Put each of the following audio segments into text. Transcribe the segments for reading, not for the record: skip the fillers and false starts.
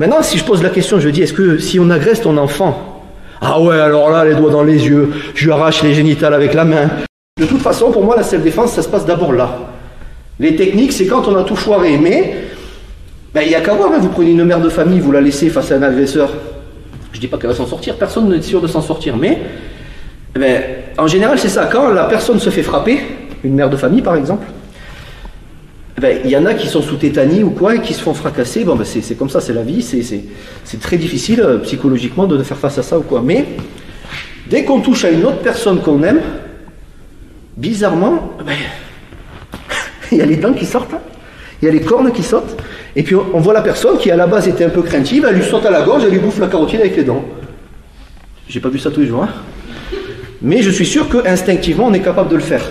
Maintenant, si je pose la question, je dis, est-ce que si on agresse ton enfant, ah ouais, alors là, les doigts dans les yeux, je lui arrache les génitales avec la main. De toute façon, pour moi, la self-défense, ça se passe d'abord là. Les techniques, c'est quand on a tout foiré, mais il n'y a qu'à voir, hein, vous prenez une mère de famille, vous la laissez face à un agresseur. Je ne dis pas qu'elle va s'en sortir, personne n'est sûr de s'en sortir, mais en général, c'est ça. Quand la personne se fait frapper, une mère de famille par exemple, il y en a qui sont sous tétanie ou quoi et qui se font fracasser. Bon, c'est comme ça, c'est la vie, c'est très difficile psychologiquement de faire face à ça ou quoi. Mais dès qu'on touche à une autre personne qu'on aime, bizarrement, il y a les dents qui sortent, il y a les cornes qui sortent, et puis on voit la personne qui à la base était un peu craintive, elle lui saute à la gorge, elle lui bouffe la carotide avec les dents. J'ai pas vu ça tous les jours, hein. Mais je suis sûr qu'instinctivement on est capable de le faire.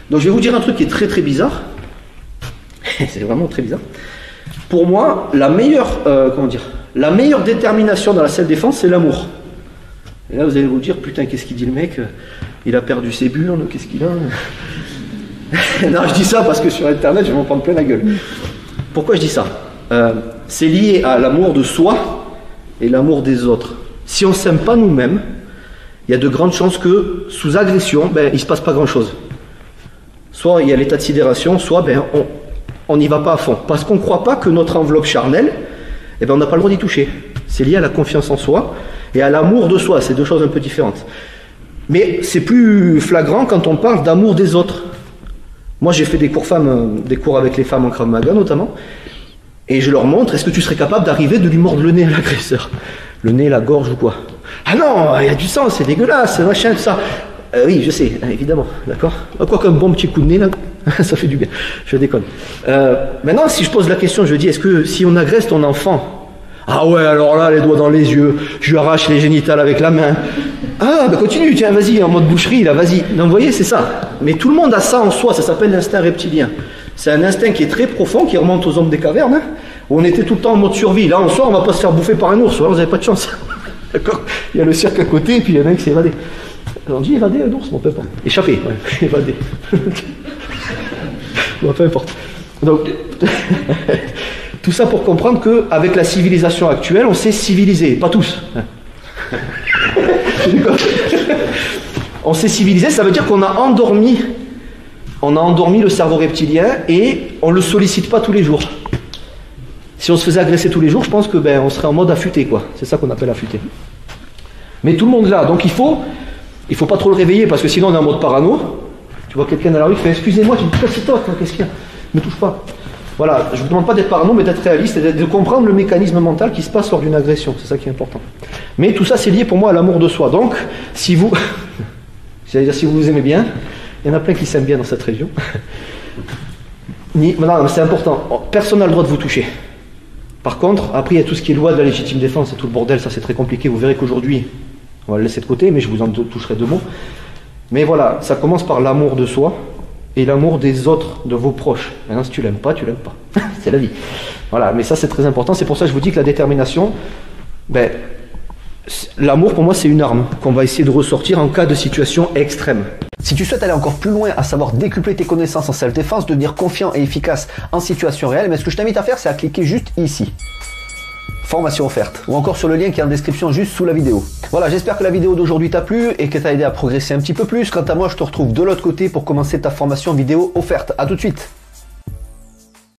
Donc je vais vous dire un truc qui est très très bizarre. C'est vraiment très bizarre. Pour moi, la meilleure détermination dans la self-défense, c'est l'amour. Et là vous allez vous dire, putain, qu'est-ce qu'il dit le mec? Il a perdu ses burnes, qu'est-ce qu'il a? Non, je dis ça parce que sur internet je vais m'en prendre plein la gueule. Pourquoi je dis ça? C'est lié à l'amour de soi et l'amour des autres. Si on ne s'aime pas nous-mêmes, il y a de grandes chances que sous agression, il ne se passe pas grand-chose. Soit il y a l'état de sidération, soit on n'y va pas à fond. Parce qu'on ne croit pas que notre enveloppe charnelle, on n'a pas le droit d'y toucher. C'est lié à la confiance en soi et à l'amour de soi. C'est deux choses un peu différentes. Mais c'est plus flagrant quand on parle d'amour des autres. Moi j'ai fait des cours avec les femmes en Krav Maga notamment, et je leur montre, est-ce que tu serais capable d'arriver de lui mordre le nez à l'agresseur? Le nez, la gorge ou quoi? Ah non, il y a du sang, c'est dégueulasse, machin, tout ça. Oui, je sais, évidemment, d'accord. Quoi qu'un bon petit coup de nez là, ça fait du bien, je déconne. Maintenant, si je pose la question, je dis, est-ce que si on agresse ton enfant, ah ouais, alors là, les doigts dans les yeux, je lui arrache les génitales avec la main. Ah, continue, tiens, vas-y, en mode boucherie, là, vas-y. Non, vous voyez, c'est ça. Mais tout le monde a ça en soi, ça s'appelle l'instinct reptilien. C'est un instinct qui est très profond, qui remonte aux hommes des cavernes, hein, où on était tout le temps en mode survie. Là, en soi, on va pas se faire bouffer par un ours, vous n'avez pas de chance. D'accord? Il y a le cirque à côté, et puis il y en a un qui s'est évadé. Alors, on dit évadé, un ours, bon, peu importe. Échappé, ouais, évadé. Bon, peu importe. Donc, tout ça pour comprendre qu'avec la civilisation actuelle, on s'est civilisé, pas tous. On s'est civilisé, ça veut dire qu'on a endormi le cerveau reptilien et on le sollicite pas tous les jours. Si on se faisait agresser tous les jours, je pense que on serait en mode affûté, quoi. C'est ça qu'on appelle affûté. Mais tout le monde là, donc il faut pas trop le réveiller parce que sinon on est en mode parano. Tu vois quelqu'un dans la rue qui fait excusez-moi, tu me dis c'est toi, qu'est-ce qu'il y a? Ne me touche pas. Voilà, je ne vous demande pas d'être parano, mais d'être réaliste et de comprendre le mécanisme mental qui se passe lors d'une agression. C'est ça qui est important. Mais tout ça, c'est lié pour moi à l'amour de soi. Donc, si vous vous aimez bien, il y en a plein qui s'aiment bien dans cette région. Non, c'est important. Personne n'a le droit de vous toucher. Par contre, après, il y a tout ce qui est loi de la légitime défense et tout le bordel. Ça, c'est très compliqué. Vous verrez qu'aujourd'hui, on va le laisser de côté, mais je vous en toucherai deux mots. Mais voilà, ça commence par l'amour de soi et l'amour des autres, de vos proches. Maintenant, si tu l'aimes pas, tu l'aimes pas. C'est la vie. Voilà, mais ça c'est très important. C'est pour ça que je vous dis que la détermination, l'amour pour moi c'est une arme qu'on va essayer de ressortir en cas de situation extrême. Si tu souhaites aller encore plus loin, à savoir décupler tes connaissances en self-défense, devenir confiant et efficace en situation réelle, mais ce que je t'invite à faire, c'est à cliquer juste ici. Formation offerte, ou encore sur le lien qui est en description juste sous la vidéo. Voilà, j'espère que la vidéo d'aujourd'hui t'a plu et que t'a aidé à progresser un petit peu plus. Quant à moi, je te retrouve de l'autre côté pour commencer ta formation vidéo offerte. À tout de suite.